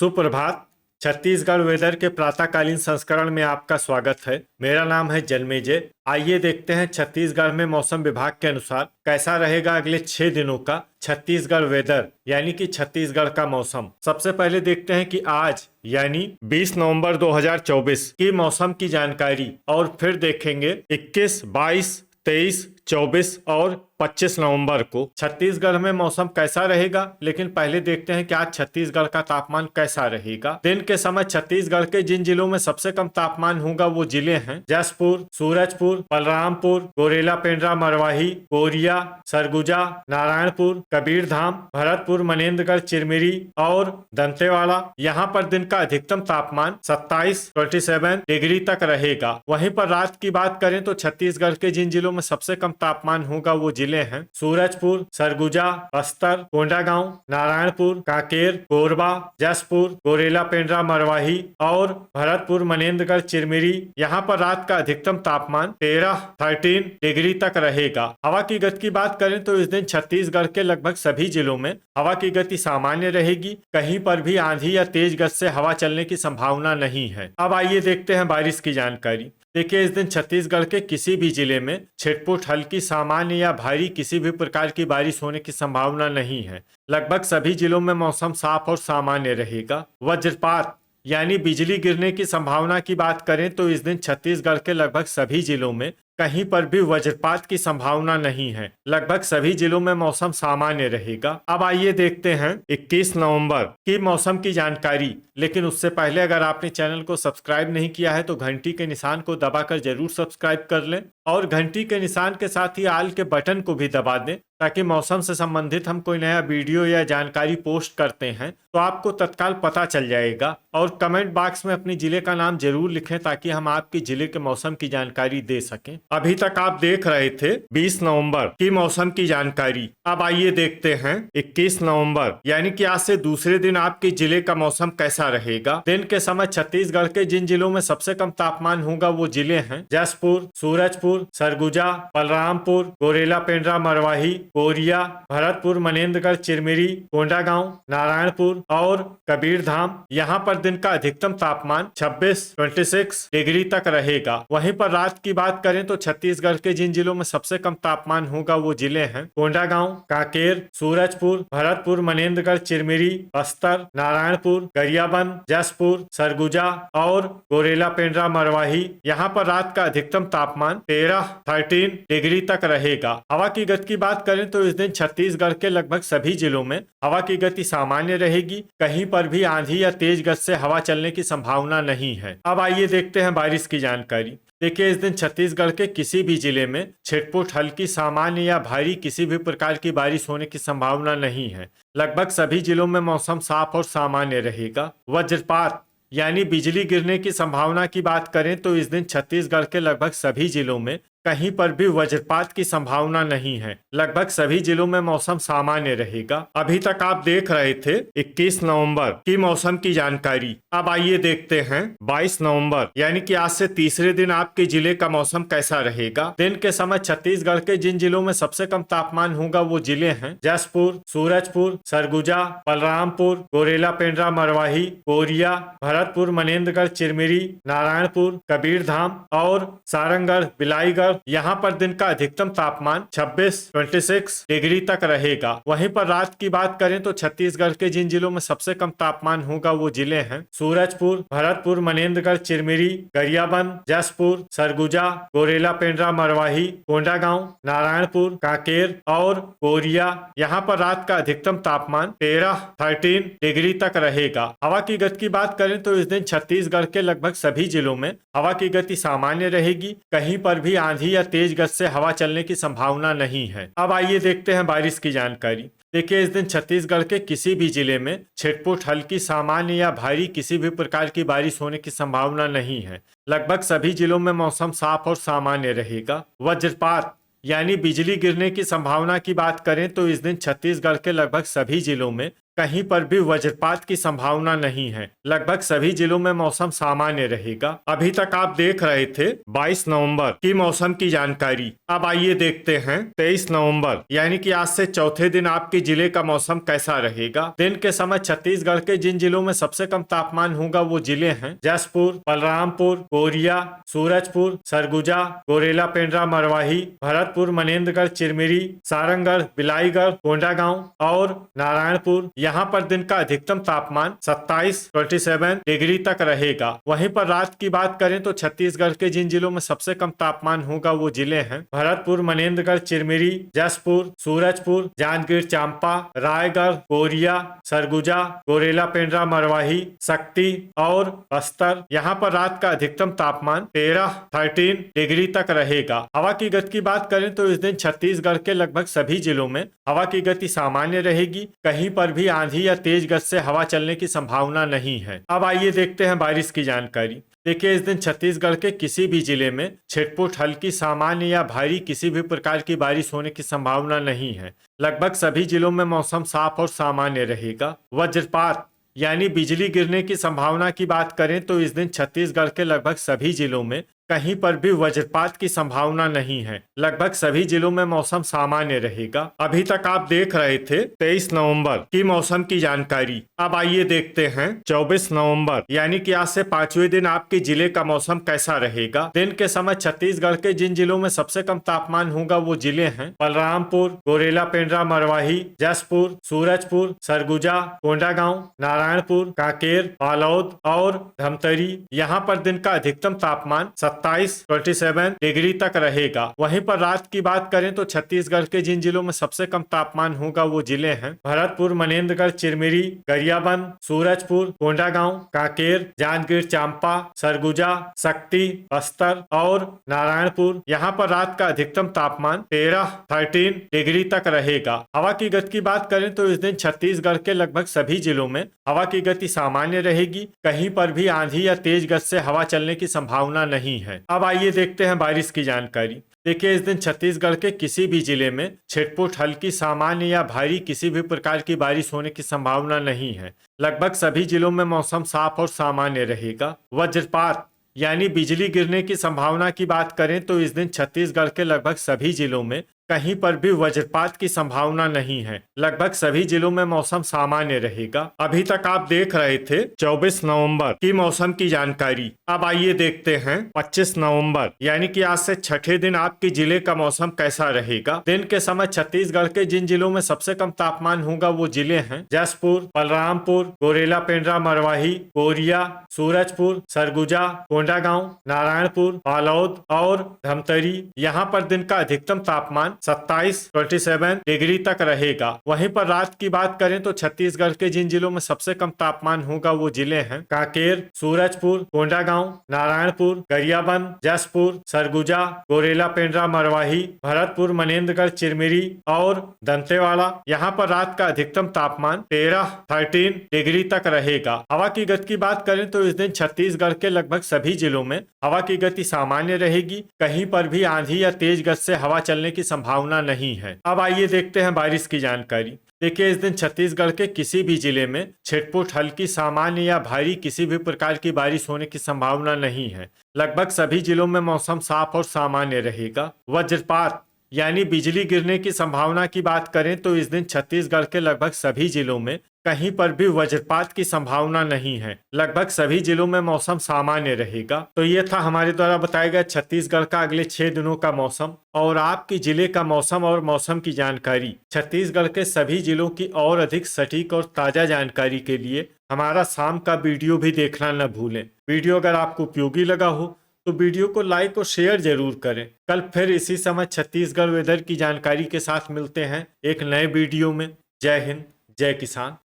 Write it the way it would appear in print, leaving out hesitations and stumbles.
सुप्रभात। छत्तीसगढ़ वेदर के प्रातःकालीन संस्करण में आपका स्वागत है। मेरा नाम है जन्मेजय। आइए देखते हैं छत्तीसगढ़ में मौसम विभाग के अनुसार कैसा रहेगा अगले 6 दिनों का छत्तीसगढ़ वेदर यानी कि छत्तीसगढ़ का मौसम। सबसे पहले देखते हैं कि आज यानी 20 नवंबर 2024 की मौसम की जानकारी और फिर देखेंगे 21, 22, 23, 24 और 25 नवंबर को छत्तीसगढ़ में मौसम कैसा रहेगा। लेकिन पहले देखते हैं कि आज छत्तीसगढ़ का तापमान कैसा रहेगा। दिन के समय छत्तीसगढ़ के जिन जिलों में सबसे कम तापमान होगा वो जिले हैं जसपुर, सूरजपुर, बलरामपुर, गोरेला पेंड्रा, मरवाही, कोरिया, सरगुजा, नारायणपुर, कबीरधाम, भरतपुर, मनेन्द्रगढ़, चिरमिरी और दंतेवाड़ा। यहाँ पर दिन का अधिकतम तापमान 27 डिग्री तक रहेगा। वहीं पर रात की बात करें तो छत्तीसगढ़ के जिन जिलों में सबसे कम तापमान होगा वो जिले हैं सूरजपुर, सरगुजा, बस्तर, कोंडागांव, नारायणपुर, कांकेर, कोरबा, जसपुर, गोरेला पेंड्रा, मरवाही और भरतपुर, मनेन्द्रगढ़, चिरमिरी। यहाँ पर रात का अधिकतम तापमान 13 डिग्री तक रहेगा। हवा की गति की बात करें तो इस दिन छत्तीसगढ़ के लगभग सभी जिलों में हवा की गति सामान्य रहेगी। कहीं पर भी आंधी या तेज गति से हवा चलने की संभावना नहीं है। अब आइए देखते हैं बारिश की जानकारी। देखिए, इस दिन छत्तीसगढ़ के किसी भी जिले में छिटपुट, हल्की, सामान्य या भारी किसी भी प्रकार की बारिश होने की संभावना नहीं है। लगभग सभी जिलों में मौसम साफ और सामान्य रहेगा। वज्रपात यानी बिजली गिरने की संभावना की बात करें तो इस दिन छत्तीसगढ़ के लगभग सभी जिलों में कहीं पर भी वज्रपात की संभावना नहीं है। लगभग सभी जिलों में मौसम सामान्य रहेगा। अब आइए देखते हैं 21 नवंबर की मौसम की जानकारी। लेकिन उससे पहले अगर आपने चैनल को सब्सक्राइब नहीं किया है तो घंटी के निशान को दबाकर जरूर सब्सक्राइब कर लें और घंटी के निशान के साथ ही आल के बटन को भी दबा दें ताकि मौसम से संबंधित हम कोई नया वीडियो या जानकारी पोस्ट करते हैं तो आपको तत्काल पता चल जाएगा। और कमेंट बॉक्स में अपने जिले का नाम जरूर लिखें ताकि हम आपके जिले के मौसम की जानकारी दे सकें। अभी तक आप देख रहे थे 20 नवंबर की मौसम की जानकारी। अब आइए देखते हैं 21 नवंबर यानी कि आज से दूसरे दिन आपके जिले का मौसम कैसा रहेगा। दिन के समय छत्तीसगढ़ के जिन जिलों में सबसे कम तापमान होगा वो जिले हैं जसपुर, सूरजपुर, सरगुजा, बलरामपुर, गोरेला पेंड्रा, मरवाही, कोरिया, भरतपुर, मनेन्द्रगढ़, चिरमिरी, कोंडागांव, नारायणपुर और कबीरधाम। यहाँ पर दिन का अधिकतम तापमान 26 डिग्री तक रहेगा। वहीं पर रात की बात करें तो छत्तीसगढ़ के जिन जिलों में सबसे कम तापमान होगा वो जिले हैं कोंडागांव, कांकेर, सूरजपुर, भरतपुर, मनेन्द्रगढ़, चिरमिरी, बस्तर, नारायणपुर, गरियाबंद, जसपुर, सरगुजा और गोरेला पेंड्रा, मरवाही। यहाँ पर रात का अधिकतम तापमान 13 डिग्री तक रहेगा। हवा की गति की बात करें तो इस दिन छत्तीसगढ़ के लगभग सभी जिलों में हवा की गति सामान्य रहेगी। कहीं पर भी आंधी या तेज गति से हवा चलने की संभावना नहीं है। अब आइए देखते हैं बारिश की जानकारी। देखिए, इस दिन छत्तीसगढ़ के किसी भी जिले में छिटपुट, हल्की, सामान्य या भारी किसी भी प्रकार की बारिश होने की संभावना नहीं है। लगभग सभी जिलों में मौसम साफ और सामान्य रहेगा। वज्रपात यानी बिजली गिरने की संभावना की बात करें तो इस दिन छत्तीसगढ़ के लगभग सभी जिलों में कहीं पर भी वज्रपात की संभावना नहीं है। लगभग सभी जिलों में मौसम सामान्य रहेगा। अभी तक आप देख रहे थे 21 नवंबर की मौसम की जानकारी। अब आइए देखते हैं 22 नवंबर यानी कि आज से तीसरे दिन आपके जिले का मौसम कैसा रहेगा। दिन के समय छत्तीसगढ़ के जिन जिलों में सबसे कम तापमान होगा वो जिले हैं जसपुर, सूरजपुर, सरगुजा, बलरामपुर, गोरेला पेंड्रा, मरवाही, कोरिया, भरतपुर, मनेन्द्रगढ़, चिरमिरी, नारायणपुर, कबीरधाम और सारंगढ़, बिलाईगढ़। यहाँ पर दिन का अधिकतम तापमान 26 डिग्री तक रहेगा। वहीं पर रात की बात करें तो छत्तीसगढ़ के जिन जिलों में सबसे कम तापमान होगा वो जिले हैं सूरजपुर, भरतपुर, मनेन्द्रगढ़, चिरमिरी, गरियाबंद, जसपुर, सरगुजा, गोरेला पेंड्रा, मरवाही, कोंडागांव, नारायणपुर, कांकेर और कोरिया। यहाँ पर रात का अधिकतम तापमान 13 डिग्री तक रहेगा। हवा की गति की बात करें तो इस दिन छत्तीसगढ़ के लगभग सभी जिलों में हवा की गति सामान्य रहेगी। कहीं पर भी आंधी या तेज गति से हवा चलने की संभावना नहीं है। अब आइए देखते हैं बारिश की जानकारी। देखिए, इस दिन छत्तीसगढ़ के किसी भी जिले में छिटपुट, हल्की, सामान्य या भारी किसी भी प्रकार की बारिश होने की संभावना नहीं है। लगभग सभी जिलों में मौसम साफ और सामान्य रहेगा। वज्रपात यानी बिजली गिरने की संभावना की बात करें तो इस दिन छत्तीसगढ़ के लगभग सभी जिलों में कहीं पर भी वज्रपात की संभावना नहीं है। लगभग सभी जिलों में मौसम सामान्य रहेगा। अभी तक आप देख रहे थे 22 नवंबर की मौसम की जानकारी। अब आइए देखते हैं 23 नवंबर यानी कि आज से चौथे दिन आपके जिले का मौसम कैसा रहेगा। दिन के समय छत्तीसगढ़ के जिन जिलों में सबसे कम तापमान होगा वो जिले हैं जसपुर, बलरामपुर, कोरिया, सूरजपुर, सरगुजा, गोरेला पेंड्रा, मरवाही, भरतपुर, मनेन्द्रगढ़, चिरमिरी, सारंगगढ़, बिलाईगढ़, कोंडागांव और नारायणपुर। यहाँ पर दिन का अधिकतम तापमान 27 डिग्री तक रहेगा। वहीं पर रात की बात करें तो छत्तीसगढ़ के जिन जिलों में सबसे कम तापमान होगा वो जिले हैं भरतपुर, मनेन्द्रगढ़, चिरमिरी, जसपुर, सूरजपुर, जांजगीर चांपा, रायगढ़, कोरिया, सरगुजा, गोरेला पेंड्रा, मरवाही, शक्ति और बस्तर। यहाँ पर रात का अधिकतम तापमान 13 डिग्री तक रहेगा। हवा की गति की बात करें तो इस दिन छत्तीसगढ़ के लगभग सभी जिलों में हवा की गति सामान्य रहेगी। कहीं पर भी आंधी या तेज गति से हवा चलने की संभावना नहीं है। अब आइए देखते हैं बारिश की जानकारी। देखिए, इस दिन छत्तीसगढ़ के किसी भी जिले में छिटपुट, हल्की, सामान्य या भारी किसी भी प्रकार की बारिश होने की संभावना नहीं है। लगभग सभी जिलों में मौसम साफ और सामान्य रहेगा। वज्रपात यानी बिजली गिरने की संभावना की बात करें तो इस दिन छत्तीसगढ़ के लगभग सभी जिलों में कहीं पर भी वज्रपात की संभावना नहीं है। लगभग सभी जिलों में मौसम सामान्य रहेगा। अभी तक आप देख रहे थे 23 नवंबर की मौसम की जानकारी। अब आइए देखते हैं 24 नवंबर यानी कि आज से 5वें दिन आपके जिले का मौसम कैसा रहेगा। दिन के समय छत्तीसगढ़ के जिन जिलों में सबसे कम तापमान होगा वो जिले हैं बलरामपुर, गोरेला पेंड्रा, मरवाही, जसपुर, सूरजपुर, सरगुजा, कोंडागांव, नारायणपुर, कांकेर, बालोद और धमतरी। यहाँ पर दिन का अधिकतम तापमान 27 डिग्री तक रहेगा। वहीं पर रात की बात करें तो छत्तीसगढ़ के जिन जिलों में सबसे कम तापमान होगा वो जिले हैं भरतपुर, मनेन्द्रगढ़, चिरमिरी, गरियाबंद, सूरजपुर, कोंडागांव, कांकेर, जांजगीर चांपा, सरगुजा, शक्ति, बस्तर और नारायणपुर। यहाँ पर रात का अधिकतम तापमान 13 डिग्री तक रहेगा। हवा की गति की बात करें तो इस दिन छत्तीसगढ़ के लगभग सभी जिलों में हवा की गति सामान्य रहेगी। कहीं पर भी आंधी या तेज गति से हवा चलने की संभावना नहीं है। अब आइए देखते हैं बारिश की जानकारी। देखिए, इस दिन छत्तीसगढ़ के किसी भी जिले में छिटपुट, हल्की, सामान्य या भारी किसी भी प्रकार की बारिश होने की संभावना नहीं है। लगभग सभी जिलों में मौसम साफ और सामान्य रहेगा। वज्रपात यानी बिजली गिरने की संभावना की बात करें तो इस दिन छत्तीसगढ़ के लगभग सभी जिलों में कहीं पर भी वज्रपात की संभावना नहीं है। लगभग सभी जिलों में मौसम सामान्य रहेगा। अभी तक आप देख रहे थे 24 नवंबर की मौसम की जानकारी। अब आइए देखते हैं 25 नवंबर यानी कि आज से छठे दिन आपके जिले का मौसम कैसा रहेगा। दिन के समय छत्तीसगढ़ के जिन जिलों में सबसे कम तापमान होगा वो जिले हैं जसपुर, बलरामपुर, गोरेला पेंड्रा, मरवाही, कोरिया, सूरजपुर, सरगुजा, कोंडागांव, नारायणपुर, बालोद और धमतरी। यहाँ पर दिन का अधिकतम तापमान 27 डिग्री तक रहेगा। वहीं पर रात की बात करें तो छत्तीसगढ़ के जिन जिलों में सबसे कम तापमान होगा वो जिले हैं कांकेर, सूरजपुर, कोंडागांव, नारायणपुर, गरियाबंद, जसपुर, सरगुजा, गोरेला पेंड्रा, मरवाही, भरतपुर, मनेन्द्रगढ़, चिरमिरी और दंतेवाड़ा। यहाँ पर रात का अधिकतम तापमान 13 डिग्री तक रहेगा। हवा की गति की बात करें तो इस दिन छत्तीसगढ़ के लगभग सभी जिलों में हवा की गति सामान्य रहेगी। कहीं पर भी आंधी या तेज गति से हवा चलने की संभावना नहीं है। अब आइए देखते हैं बारिश की जानकारी। देखिए, इस दिन छत्तीसगढ़ के किसी भी जिले में छिटपुट, हल्की, सामान्य या भारी किसी भी प्रकार की बारिश होने की संभावना नहीं है। लगभग सभी जिलों में मौसम साफ और सामान्य रहेगा। वज्रपात यानी बिजली गिरने की संभावना की बात करें तो इस दिन छत्तीसगढ़ के लगभग सभी जिलों में कहीं पर भी वज्रपात की संभावना नहीं है। लगभग सभी जिलों में मौसम सामान्य रहेगा। तो ये था हमारे द्वारा बताया गया छत्तीसगढ़ का अगले 6 दिनों का मौसम और आपके जिले का मौसम और मौसम की जानकारी। छत्तीसगढ़ के सभी जिलों की और अधिक सटीक और ताजा जानकारी के लिए हमारा शाम का वीडियो भी देखना न भूलें। वीडियो अगर आपको उपयोगी लगा हो तो वीडियो को लाइक और शेयर जरूर करें। कल फिर इसी समय छत्तीसगढ़ वेदर की जानकारी के साथ मिलते हैं एक नए वीडियो में। जय हिंद, जय किसान।